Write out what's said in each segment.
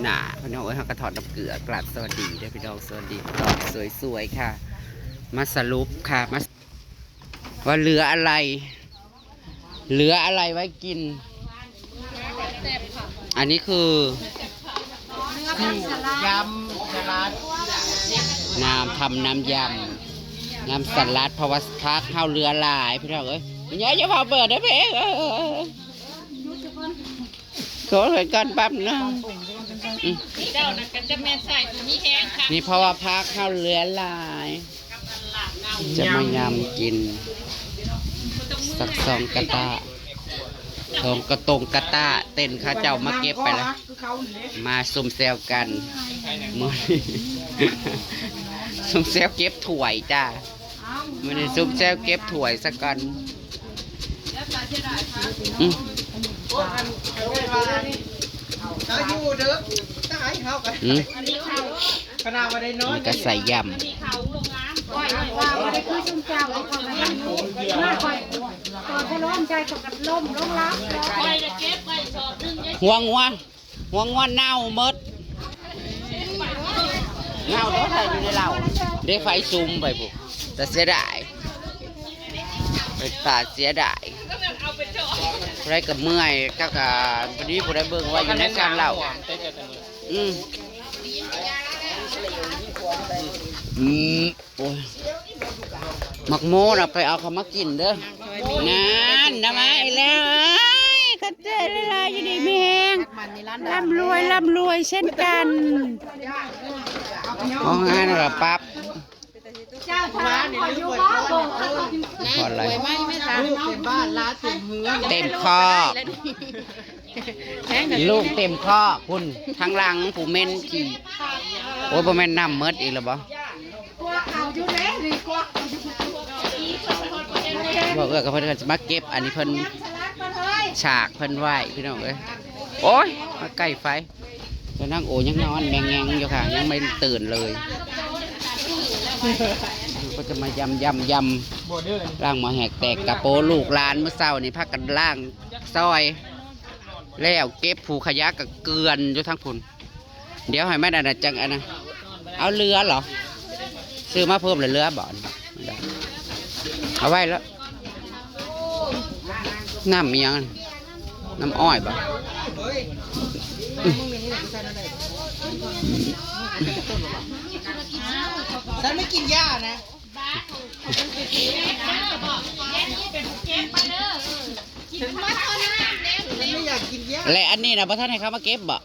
หนาพี่น้องเอ้ยเขากระถอดน้ำเกลือกลัดสวัสดีด้วยพี่น้องสวัสดีตอนสวยๆค่ะมาสรุปค่ะมาว่าเหลืออะไรไว้กินอันนี้คือยำสลัดน้ำทำน้ำยำน้ำสลัดเพราะว่าพักข้าวเรือหลายพี่น้องเอ้ยอย่าพาเปิดนะเพ่ขอให้กันแป๊บนึงเจ้าน่ะก็จะแม่ใส่ตัวนี้แห้งค่ะนี่เพราะว่าพักข้าวเรือหลายจะมายำกินสัก2 กระตา2 กระตงกระตาเต้นข้าเจ้ามาเก็บไปแล้วมาซุ่มแซวกันมือซุ่มแซวเก็บถ้วยจ้ามือนี้ซุ่มแซวเก็บถ้วยสักกันขนาดว่าได้น้อย ก็ใส่ยำว่าไม่ได้คือชุ่มเจ้าเลยค่ะมาคอยตอนเขาล้มใจตกกันล้มรับไปจะเก็บไปสอบนึงได้ห่วงว่าเน่าหมดเน่าแล้วใส่อยู่ในเหล้าได้ไฟซุ่มไปปุ๊บแต่เสียดายไปตาเสียดายไรกับเมื่อยก็กับพอดีผู้ได้เบิ่งว่าอยู่ในกลางเหล้าโอ้ยหมักโมเราไปเอาเขามากินเด้อนั่นนะมาอีกแล้วกระเจริญอยู่ดีมีแหงร่ำรวยเช่นกันห้องงานเราปั๊บเจ้าทางคอยอยู่บ้านบ่พออะไร ลูกเต็มบ้านล้าเต็มเมือง เต็มคอลูกเต็มคอคุณทางหลังผู้เม่นขี่โอ้ยบ่แม่นน้ำเมดอีกแล้วบ่บอกกับเพิ่นจะมาเก็บอันนี้เพิ่นฉากเพิ่นไหวพี่น้องเอ้ยโอ้ยมาใกล้ไฟจะนั่งโอยังนอนแมงแงงอยู่ค่ะยังไม่ตื่นเลยก็จะมายำล่างหมอแหกแตกกระโปลูกลานเมื่อเช้านี่พักกันล่างซอยแล้วเก็บผูขยะกับเกลือนอยู่ทั้งพุ่นเดี๋ยวให้แม่ดันจังอันนะเอาเรือเหรอซื้อมาเพิ่มเลยเรือบ่อนเอาไว้แล้วน้ำยังน้ำอ้อยบ่ฉันไม่กินหญ้านะฉันไม่อยากกินหญ้าและอันนี้นะพระท่านให้เขามาเก็บบ่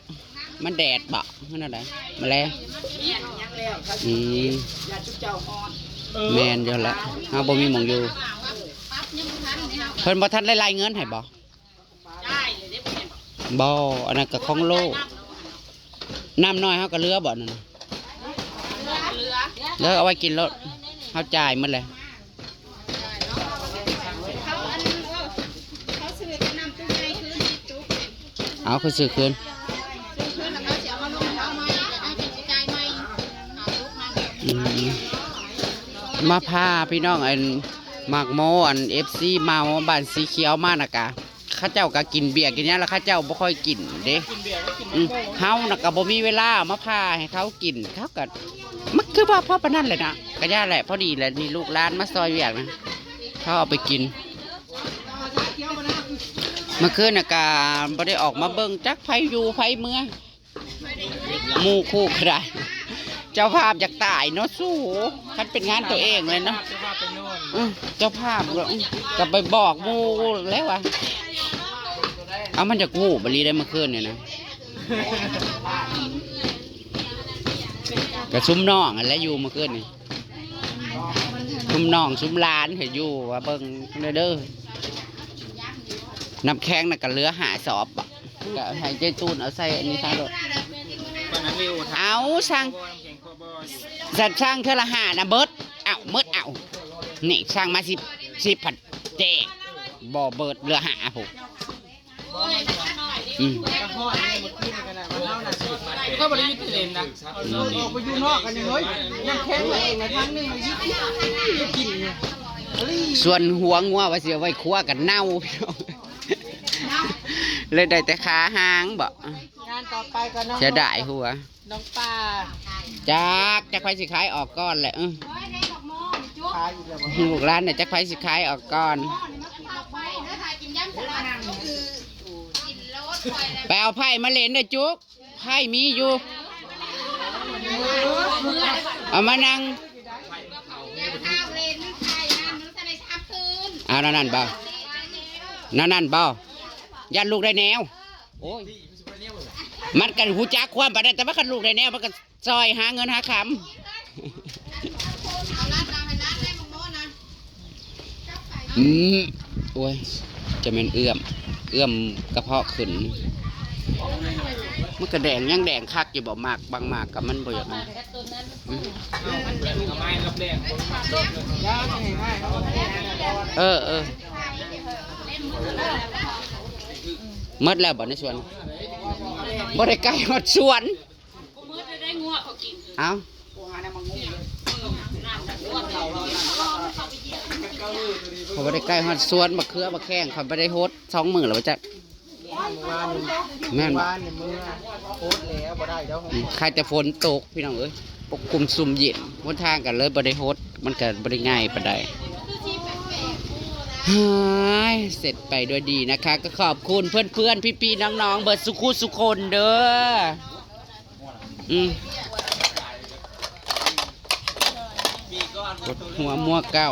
มันแดดบ่มันอะไรมาแล้วแมนเยอะละเอาบ่มีหมองอยู่เพิ่นบ่ทันได้รายเงินให้บ่บ่อันนั้นก็ของโลกน้ำน้อยเฮาก็เรือบ่นั่นแล้วเอาไว้กินรถเฮาจ่ายหมดเลยเอาคือซื้อคืนมาพาพี่น้องอันหมากโมอันFCมาบ้านสีเขียวมานะกะข้าเจ้าก็กินเบียร์กินเนี้ยแล้วข้าเจ้าบ่ค่อยกินเด้เฮานะก็บ่มีเวลามาพาให้เขากินเขาก็มันคือพ่อปานนั้นเลยนะก็ย่าแหละพอดีแหละนี่ลูกหลานมาซอยเวียกนะเขาเอาไปกินเมื่อคืนนะกะบ่ได้ออกมาเบิ่งจักไผอยู่ไผเมื่อหมู่คู่ใครเจ้าภาพอยากตายเนาะสู้คันเป็นงานตัวเองเลยเนาะเจ้าภาพก็ไปบอกหมู่แล้วว่ะเอามันจะกู้บรีได้เมื่อคืนเนี่ยนะกระซุ้มน้องอะไรอยู่เมื่อคืนนี่ซุ้มน้องซุ้มลานเห็นอยู่ว่าเบิ่งเด้อน้ำแข็งน่ะก็เหลือ5 สอบอ่ะก็ให้เจตูนเอาใส่อันนี้ซะโดดเอาช่างเท่าละ5นะเบิดเอานี่ช่างมา10ผัดแจกบ่เบิดเหลือ5ผมก็บริยุทธ์เลนนะออกไปอยู่นอกกันยังเฮ้ยยังแข็งเลยในทางนึงมันยิ่งกินส่วนหัวงัวว่าเสียไว้คั่วกันเน่า เลยได้แต่ขาหางบ่ งานต่อไปก็น้อง จะได้หัว น้องป้า จักไผสิขายออกก่อนแหละ ขายอีกแล้วบ่ ลูกร้านเนี่ยจักไผสิขายออกก่อนไปเอาไพ่มาเล่นเด้อจุกไพ่มีอยู่เอามานั่งเอานั่นเบานั่นเบายันลูกได้แนวโอ้ยมันกันหูจักความไปได้แต่ว่ากันลูกได้แนวมันก็ซอยหาเงินหาคำโอ้ยจะเป็นเอื้อมกระเพาะขึ้นมันกระแดงยังแดงคักอยู่บ่มากบางมากกับมันบ่อย่างนั้นเออหมดแล้วบ่ในสวนบ่ได้ใกล้หมดสวนเอ้าเขาบ่ได้ใกล้หมดสวนบักเขือบักแข้งเขาบ่ได้โฮด2 มื้อแล้วจ้ะแม่น บ้านในเมืองโคตรแล้วบ่ได้แล้ว ใครจะฝนตกพี่น้องเอ้ยปกคลุมซุ่มเย็นบนทางกันเลยบ่ได้โฮดมันก็บ่ได้ง่ายปานใดหายเสร็จไปด้วยดีนะคะ ก็ขอบคุณเพื่อนๆพี่ๆน้องๆเบิดสุขุสุคนเด้อกดหัวมัวเก้า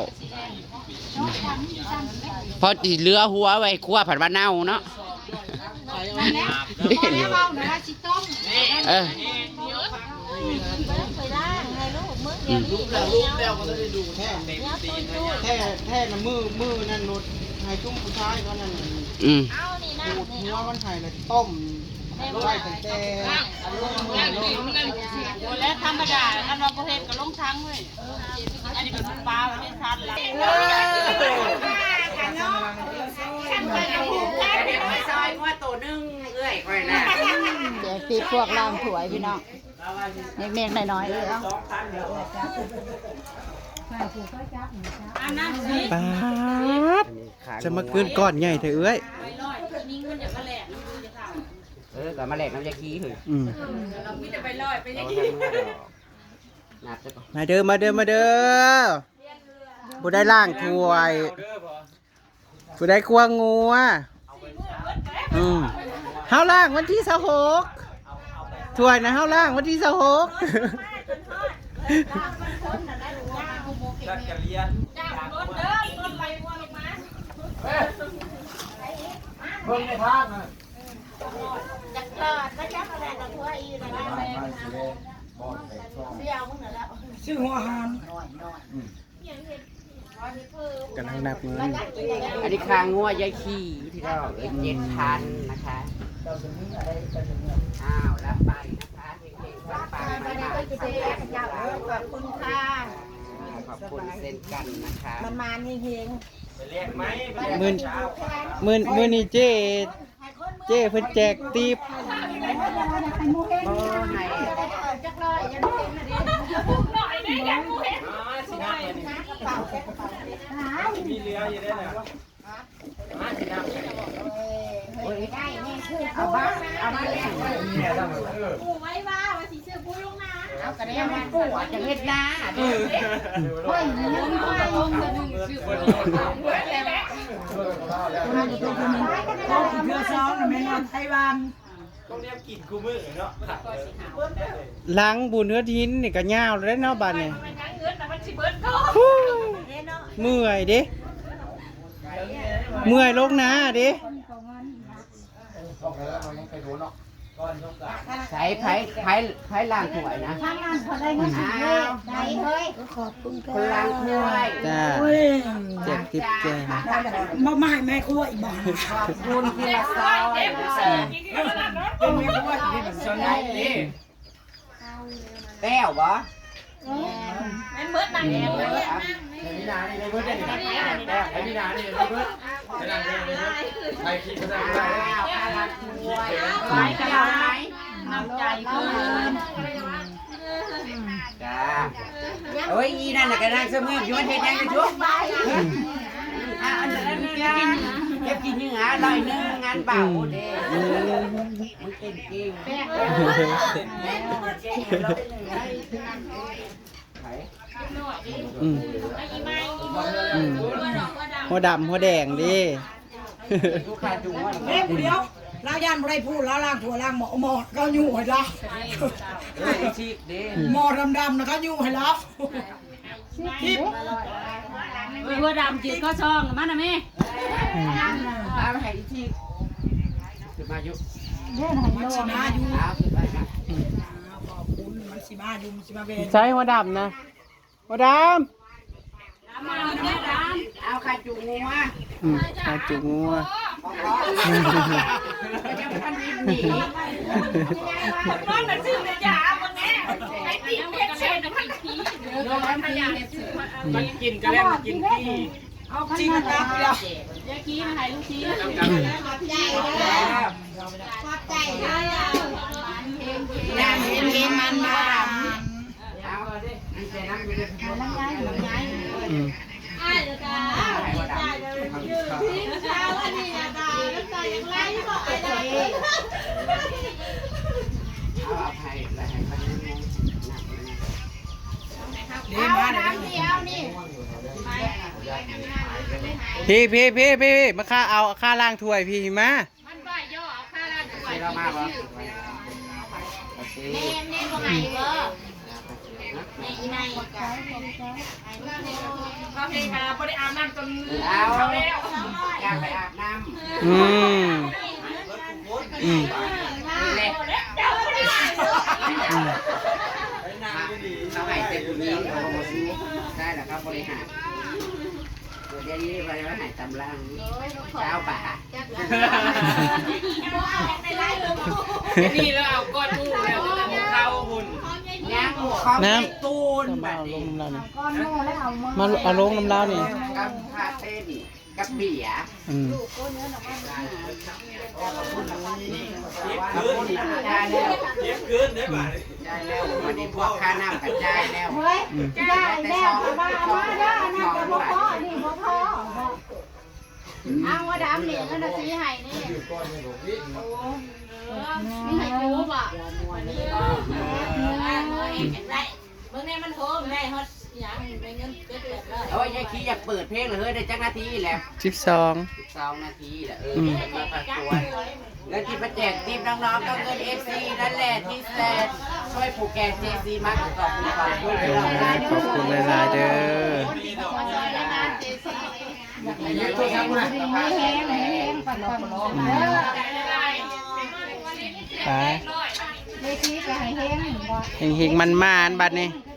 พอตีเรือหัวไว้คั่วผัดว่าเน่าเนาะเออ รูปแล้วก็ได้ดูแท้น่ะมือนั่นนุดให้จุ้มผู้ชายเขานั่นปูดหัวมันให้เลยต้มไว้ตั้งแต่และธรรมดาคันว่าประเภทก็ลงทั้งเว้ยอันนี้เป็นปลาวันนี้ชัดละซอยงัวตัวนึงเอ้ยค่อยนะ เดี๋ยวตีพวกล่างถวยพี่น้องเมฆๆน้อยๆเลยเนาะ ป๊าดจะมาคืนก้อนใหญ่เถอะเอ้ย ก็มาแหลกน้ำยาขี้เหรอมาเด้อผู้ได้ล่างถ้วยผู้ได้ควงงัวเฮาล่างวันที่26ถ้วยนะเฮาล่างวันที่26เพิ่งในทางอ่ะชื่อหัวหานกันทั้งนับเงิน อันนี้คางงัวยายขี้ที่เรา7,000นะคะอ้าวรับไปนะคะเฮงๆปังๆมาขอบคุณค่ะขอบคุณเช่นกันนะคะมันเฮง มื่นนี่เจ้เพิ่นแจกตีบ โอ้ให้ มีเรืออยู่ได้น่ะ เอาบ้าปูไว้ว่าสิซื้อปูลงมา เอากระเดียมาปูจะเฮ็ดนาเฮ้ยยังไม่ลงจะนึงซื้อปูเรือซ้อมน่ะแม่นอนไทยวันต้องเรียกกินกูมื้อเนาะล้างบุญเฮือทินนี่ก็ยาวแล้วเนาะบัดนี้เมื่อยเด้เมื่อยลงนาเด้ ใช้ไผ่ล้างถ้วยนะ ทางนั้นพอได้เงินสิได้เฮ้ยขอบคุณ คนล้างถ้วย จ้าแจกทิปแจก มาใหม่แม่ครัวอีบ้า ขอบคุณที่ละซอยเป็นแม่ครัวที่เป็นชนได้ดิแต้วบ่ เป็นเบิดนางเอกเลย ไอ้พี่นานี่เบิดได้ไอ้พี่นานี่เบิดไอ้คิดก็ได้ ล้างถ้วยไปกันไหม น้ำใจเพิ่น จ้าโอ้ยอีนั่นน่ะก็นั่งเสมืออยู่มันเฮ็ดยังกันชุบอันนั้นจ้า เก็บกินเหงื่อลอยนึงงานเบาเด้มึงเต้นเก่ง แป้ง อืมหัวดำหัวแดงดิ ลูกค้าจุงว่า เดี๋ยวเราย่านบ่ได้พูดแล้วล่างถั่วล่างหมอก็อยู่ให้เรา ชีกเด้ หมอดำๆนะก็อยู่ให้เรา เพื่อดำจีก็ช่องมันนะแม่ ตามให้ชีกขึ้นมาอยู่ มันสิมาอยู่ เอาขึ้นไปนะ ขอบคุณมันสิมาอยู่มันสิมาเวร ใช้หัวดำนะหัวด มาแม่ด เอาขาจุงงัว ำขาจุงงัว ยังพันหนี ำก้อนมันซื้อเลยจ้าวันนี้ไอ้ตีเพชรเชนทั้งทีโดนมันยาเห็ดซื้อมันกินก็แล้วมันกินที่ จริงนะเดี๋ยวย ากี้มาให้ลูกชี้ น้ำเห็นมันมาเอาดิมันจะนั่งไปเลย อืม เอาให้แล้วให้มัน เดี๋ยวมาเดี๋ยว พี่มาค่าเอาค่าล้างถ้วยพี่มา มันบ่ายย่อเอาค่าร้านด้วย เรามาบ่ แม่แม่บ่ไงเบ้อแม่อีไงเขาเพลงมาบ่ได้อาบน้ำจน เอาอยากไปอาบน้ำ อืมอืม เล็กเขาให้เต็มนี้เขาบอกซื้อได้แล้วครับบริหารเดี๋ยวนี้บริหารตำลังเจ้าป่านี่เราเอาก้อนมูแล้วเราหุ่นย่างหัวเขาตูนแบบนี้ ก้อนโม่แล้วเอามือ มาเอาลงน้ำลาวนี่ กับคาเต้นกับเบียร์ อืม ได้แล้วเก็บคืนได้ป่ะได้แล้ววันนี้พวกค่าน้ำกระจายแล้ว เฮ้ยได้แล้วมาได้นะแต่บ่พอนี่บ่พอเอาว่าดำนี่เงินน่ะสิให้นี่มีให้กูบ่วันนี้ก็เบิ่งแน่มันโหมได้ฮอดหยังได้เงินเก็บเลย โอ้ยยายขี้อยากเปิดเพลงเลยเฮ้ยได้จักนาทีแล้ว 12 12 นาทีแหละมาประกวดแล้วที่มาแจกทีมน้องๆก็เงิน FC นั่นแหละที่แสนช่วยผูกแกน JC มากขอบคุณขอบคุณ ขอบคุณหลายๆเด้อ ทุกท่านนะ ไป เวทีก็ให้แห้งบ่ เฮงๆมันๆบัดนี้ เ